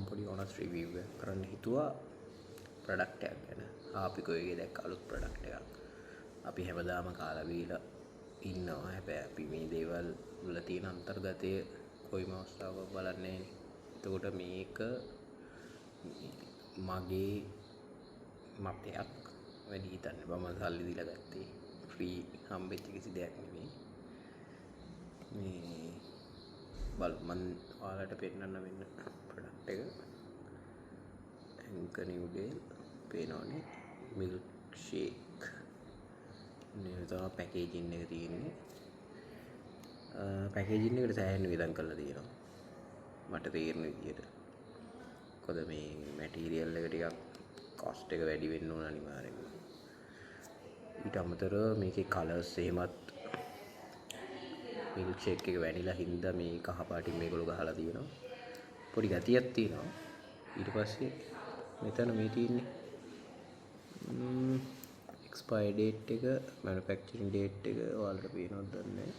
මම පොඩි ඕනස් රිවිව් එකක් කරන්න හිතුවා ප්‍රොඩක්ට් එකක් ගැන. ආපිකෝගේ දැක්ක අලුත් ප්‍රොඩක්ට් එකක්. අපි හැමදාම කාලා බීලා ඉන්නවා. හැබැයි අපි මේ දේවල් වල තියෙන අන්තර්ගතය කොයිම අවස්ථාවක බලන්නේ නැහැ. එතකොට මේක මගේ මතයක් වැඩි හිතන්න බෑ. මම සල්ලි දීලා ගත්තේ. ෆ්‍රී හම්බෙච්ච කිසි දෙයක් නෙමෙයි. මේ බල මන් ඔයාලට පෙන්නන්න වෙන ප්‍රොඩක්ට් එක ඇන්කර් නිව්ඩේල් පේනවනේ මිල්ක් ෂේක් මේ තමයි පැකේජින් එක තියෙන්නේ. පැකේජින් එකට සෑහෙන වියදම් කරලා තියෙනවා මට තේරෙන විදියට. මොකද මේ මැටීරියල් එක ටිකක් කොස්ට් එක වැඩි වෙන්න ඕන අනිවාර්යෙන්ම. ඊට අමතරව මේකේ කලර්ස් එහෙමත් මිල්ක් ෂේක් එක වැනිලා හින්දා මේ කහ පාටින් මේගොල්ලෝ ගහලා තියෙනවා. පොඩි ගතියක් තියෙනවා. ඊට පස්සේ මෙතන මේ තියෙන්නේ expire date එක manufacturing date එක ඔයාලට පේනවද දන්නේ නැහැ.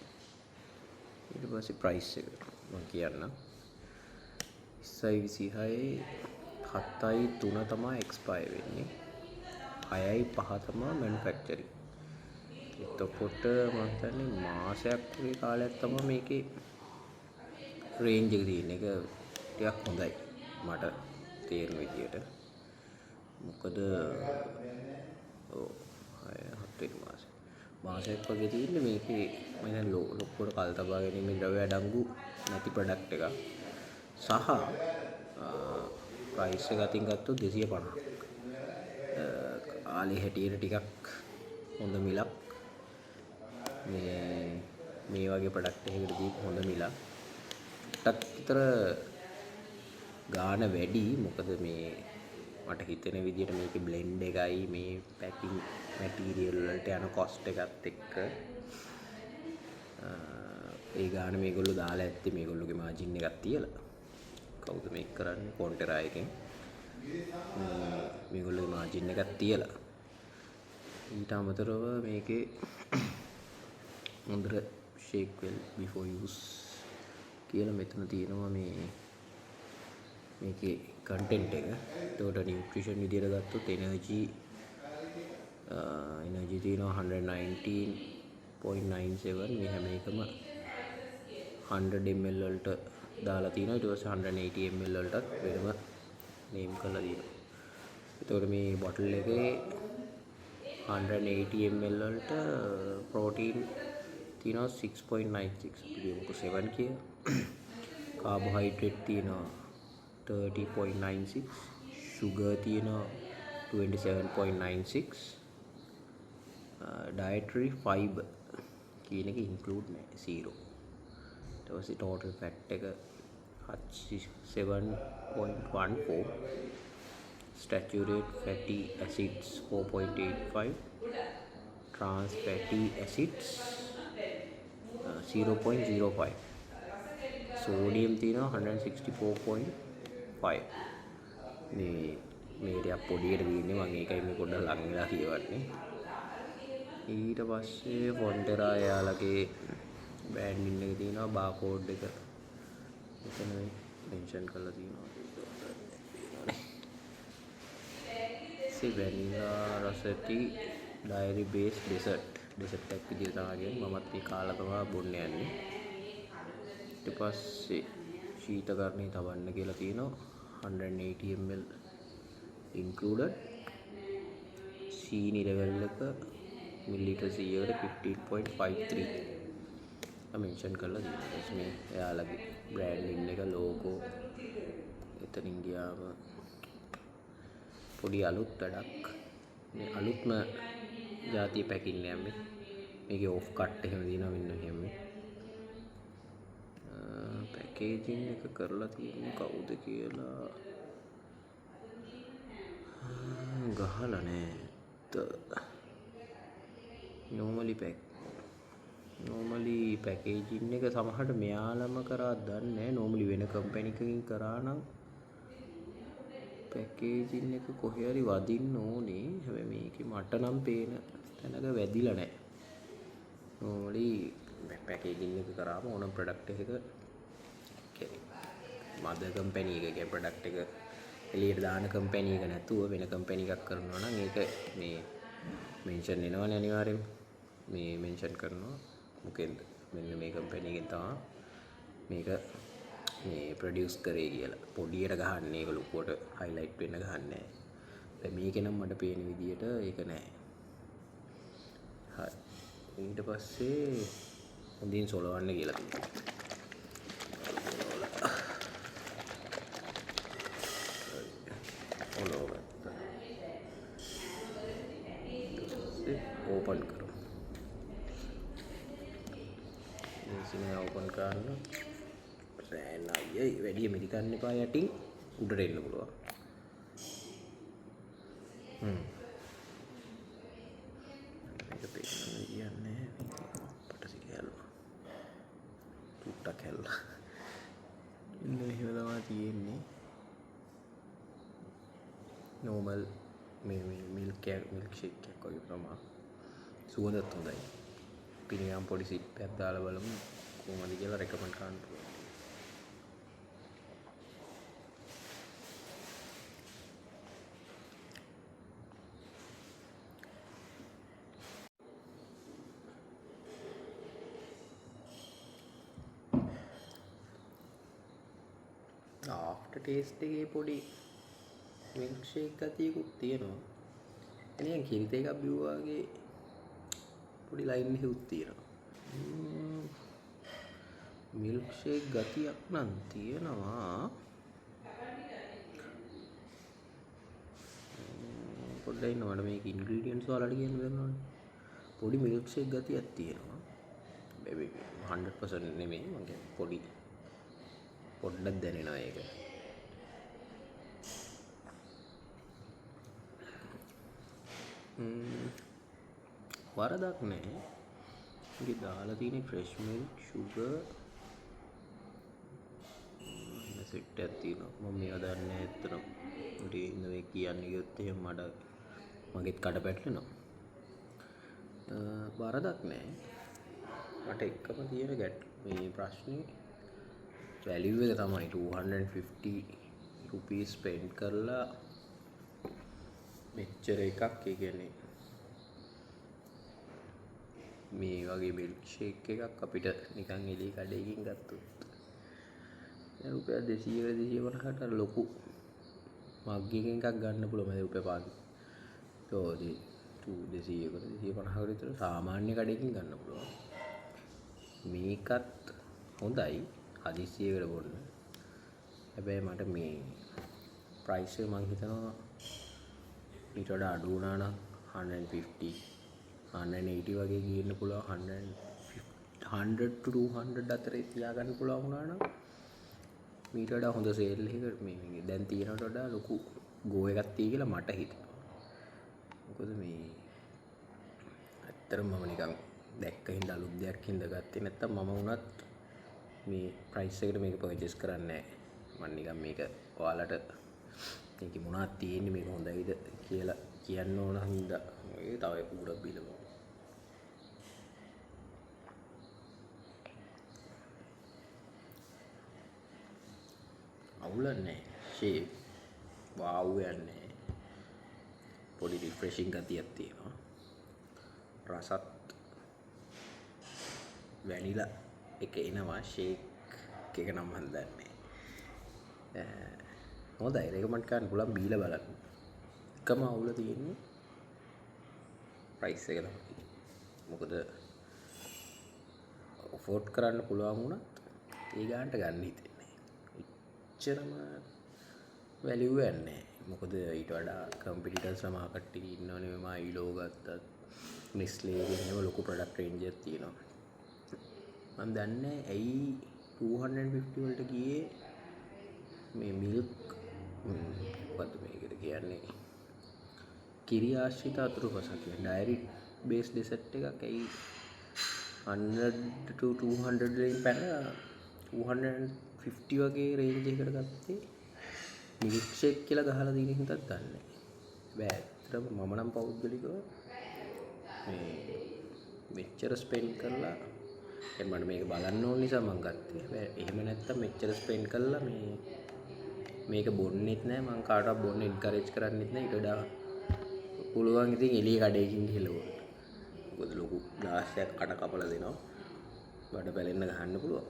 ඊට පස්සේ price එක මම කියන්නම්. 26 7යි 3 තමයි expire වෙන්නේ. 6යි 5 තමයි manufacturing. එතකොට මම හිතන්නේ මාසයක් වගේ කාලයක් තමයි මේකේ රේන්ජ් එක තියෙන එක ටිකක් හොඳයි මට තේරෙන විදියට. මොකද මාසයක් වගේ තියෙන්නේ මේකේ මම දැන් ලොකුවට කල් තබා ගැනීමේ ද්‍රව්‍ය අඩංගු නැති ප්‍රොඩක්ට් එකක්. සහ ප්‍රයිස් එක අතින් ගත්තොත් 250ක්. ආලේ හැටියට ටිකක් හොඳ මිලක්. මේ වගේ ප්‍රොඩක්ට් එකකට දීපු හොඳ මිලක්. ටක් විතර ගාන වැඩි. මොකද මේ මට හිතෙන විදිහට මේකේ බ්ලෙන්ඩ් එකයි මේ පැකින් මැටීරියල් වලට යන කොස්ට් එකත් එක්ක ඒ ගාන මේගොල්ලෝ දාලා ඇත්තේ මේගොල්ලෝගේ මාජින් එකක් තියලා. කවුද මේක කරන්නේ? කොන්ටරා එකෙන් මේගොල්ලෝගේ මාජින් එකක් තියලා. ඊට අමතරව මේකේ හොඳට shake well before use කියලා මෙතන තියෙනවා මේකේ content එක. ඒකට nutrition විදියට ගත්තොත් energy තියෙනවා 119.97. මේ හැම එකම 100 ml වලට දාලා තියෙනවා. ඊට පස්සේ 180 ml වලටත් වෙනම name කරලා තියෙනවා. ඒතකොට මේ bottle එකේ 180 ml වලට protein තියෙනවා 6.96. අපි 7 කියලා. carbohydrate තියෙනවා 30.96. sugar තියෙනවා 27.96. dietary fiber කියන එක include නැහැ 0. ඊට පස්සේ total fat එක 7.14. saturated fatty acids 4.85. trans fatty acids 0.05. sodium තියෙනවා 164.5. මේ ටික පොඩියට තියෙන්නේ. මම ඒකයි මේ පොඩ්ඩක් ලඟ වෙලා කියවන්නේ. ඊට පස්සේ ෆොන්ටෙරා එයාලගේ බ්‍රෑන්ඩින් එක තියෙනවා. බාකෝඩ් එක මෙතන මෙන්ෂන් කරලා තියෙනවා. වැනිලා රසති ඩයරි බේස් ඩෙසර්ට් එකක් විදිහට තමයි මමත් මේ කාලා තමයි බොන්න යන්නේ. ඊට පස්සේ ශීතකරණේ තවන්න කියලා තියෙනවා 180 ml included. සීනි ලෙවල් එක මිලිලීටර් 100කට 15.53 මෙන්ෂන් කරලා තියෙනවා. මේ එයාලගේ බ්‍රෑන්ඩින් එක ලෝගෝ එතනින් ගියාම පොඩි අලුත් වැඩක්. මේ අලුත්ම ජාතිය පැකින් යන්නේ. මේකේ ඔෆ් කට් එහෙම දිනවා මෙන්න මෙහෙම. පැකේජින් එක කරලා තියෙන්නේ කවුද කියලා ගහලා නෑ. normally පැකේජින් එක සමහරට මෙයාලම කරා දන්නේ නෑ. normally වෙන කම්පැනි එකකින් කරා නම් පැකේජින් එක කොහේ හරි වදින්න ඕනේ. හැබැයි මේකේ මට නම් පේන තැනක වැදිලා නැහැ. normally පැකේජින් එක කරාම ඕන ප්‍රොඩක්ට් එකක මද කම්පැනි එකගේ ප්‍රොඩක්ට් එක එළියට දාන කම්පැනි එක නැතුව වෙන කම්පැනි එකක් කරනවා නම් ඒක මේ මෙන්ෂන් වෙනවනේ අනිවාර්යෙන් මේ මෙන්ෂන් කරනවා මොකෙන්ද මෙන්න මේ කම්පැනි එකෙන් තමයි මේක මේ ප්‍රොඩියුස් කරේ කියලා පොඩියට ගහන්නේ ඒක ලොකුවට හයිලයිට් වෙන්න ගහන්නේ නැහැ මේක නම් මට පේන විදියට ඒක නැහැ හරි ඊට පස්සේ හොඳින් සොලවන්න කියලා කිව්වා ओपन करो इसमें ओपन करना रैन आइए වැඩි අමෙරිකන් එපා යටින් උඩට එන්න පුළුවන් මේක පේන්න කියන්නේ පටසි කියලා තුට්ටක් හැල්ලා ඉන්න එහෙම තමයි තියෙන්නේ normal මිල්ක් ෂේක් එකක් වගේ ප්‍රමා සුවඳත් හොඳයි පිනියම් පොඩි සිප් එකක් දාලා බලමු කොහොමද කියලා රෙකමන්ඩ් කරන්න පුළුවන් ආෆ්ටර් ටේස්ට් එකේ පොඩි මිල්ක් ෂේක් ගතියකුත් තියෙනවා එනියන් කිරිත එකක් බිව්වාගේ පොඩි ලයින් එකකුත් තියෙනවා මිල්ක් ෂේක් ගතියක් නම් තියෙනවා පොඩ්ඩක් ඉන්න මට මේක ඉන්ග්‍රීඩියන්ට්ස් වලට කියන්න දෙන්නවනේ පොඩි මිල්ක් ෂේක් ගතියක් තියෙනවා 100% නෙමෙයි මම කියන්නේ පොඩි පොඩ්ඩක් දැනෙනවා ඒක වරදක් නැහැ මේක දාලා තියෙන ෆ්‍රෙෂ් මිල්ක් ෂුගර් සෙට් එකක් තියෙනවා මම මේවා දන්නේ නැහැ ඇත්තටම උඩ ඉන්න මේ කියන්නේ කිව්වොත් එහෙම මගෙත් කඩ පැටලෙනවා වරදක් නැහැ මට එකම තියෙන මේ ප්‍රශ්නේ වැලියු එක තමයි 250 rupees spend කරලා මෙච්චර එකක් ඒ කියන්නේ මේ වගේ මිල්ක් ෂේක් එකක් අපිට නිකන් එළිය කඩේකින් ගත්තොත් දැන් රුපියල් 200 250කට ලොකු මග් එකක් ගන්න පුළුවන් මේ රුපියල් 5 ඒකෝදී 200කට 250කට විතර සාමාන්‍ය කඩේකින් ගන්න පුළුවන් මේකත් හොඳයි හදිස්සියකට බොන්න හැබැයි මට මේ ප්‍රයිස් එක මං හිතනවා ඊට වඩා අඩු වුණා නම් 150 180 වගේ ගේන්න පුළුවන් 100 to 200 අතරේ තියාගන්න පුළුවන් වුණා නම් ඊට වඩා හොඳ සේල් එකකට මේ දැන් තියෙනට වඩා ලොකු ගෝ එකක් තියෙයි කියලා මට හිතෙනවා මොකද මේ ඇත්තටම මම නිකන් දැක්ක හින්දා අලුත් දෙයක් හින්දා ගත්තේ නැත්තම් මම වුණත් මේ ප්‍රයිස් එකට මේක පර්චේස් කරන්නේ නැහැ මම නිකන් මේක ඔයාලට මේක මොනවද තියෙන්නේ මේක හොඳයිද කියලා කියන්න ඕන හින්දා ඒ තව පුඩක් බිලම අවුලන්නේ ෂේප් වාව් යන්නේ පොඩි රිෆ්‍රෙෂින් ගතියක් තියෙනවා රසත් වැනිලා එක එනවා ෂේක් එක නම් මම දන්නේ හොඳයි රෙකමන්ඩ් කරන්න පුළුවන් බීලා බලන්න එකම අවුල තියෙන්නේ ප්‍රයිස් එක තමයි මොකද ඔෆෝඩ් කරන්න පුළුවන් වුණත් ඒ ගානට ගන්න හිතෙන්නේ එච්චරම වැලියු එකක් නැහැ මොකද ඊට වඩා කම්පිටිටර්ස් සමහර කට්ටිය ඉන්නවනේ මම ඊලෝ ගත්තත් නෙස්ලේ වගේ ලොකු ප්‍රොඩක්ට් රේන්ජ් එකක් තියෙනවා මම දන්නේ ඇයි 250 වලට ගියේ මේ මිල්ක් මොකද්ද මේකට කියන්නේ කිරි ආශ්‍රිත අතුරුපස කියන ඩයරි බේස් ඩෙසර්ට් එකක් ඇයි 100 to 200 රේන්ජ් පැනලා 250 වගේ රේන්ජ් එකකට ගත්තේ මිල්ක් ෂේක් කියලා ගහලා තියෙන හින්දාත් දන්නේ බෑ ඇත්තටම මම නම් පෞද්ගලිකව මේ මෙච්චර ස්පෙන්ඩ් කරලා දැන් මට මේක බලන්න ඕන නිසා මම ගත්තේ. එහෙම නැත්තම් මෙච්චර ස්පෙන්ඩ් කළා මේක බොන්නෙත් නෑ, මම කාටවත් බොන්න එන්කරේජ් කරන්නෙත් නෑ. ඊට වඩා පුළුවන් ඉතින් එළිය කඩේකින් ගිහලා බොන්න. මොකද ලොකු ග්ලාස් එකක් කට කපලා දෙනවා. බඩ පැලෙන්න ගහන්න පුළුවන්.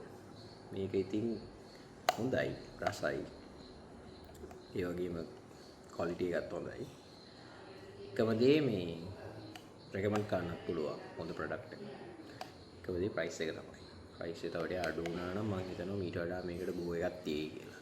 මේක ඉතින් හොඳයි, රසයි. ඒ වගේම ක්වොලිටි එකත් හොඳයි. එකම දේ මේ රෙකමන්ඩ් කරන්නත් පුළුවන් හොඳ ප්‍රොඩක්ට් එකක්. එකම දේ ප්‍රයිස් එක තමයි. ප්‍රයිස් එක තව ටිකක් අඩු වුණා නම් මම හිතනවා මීට වඩා මේකට බෝ එකක් තියෙයි කියලා.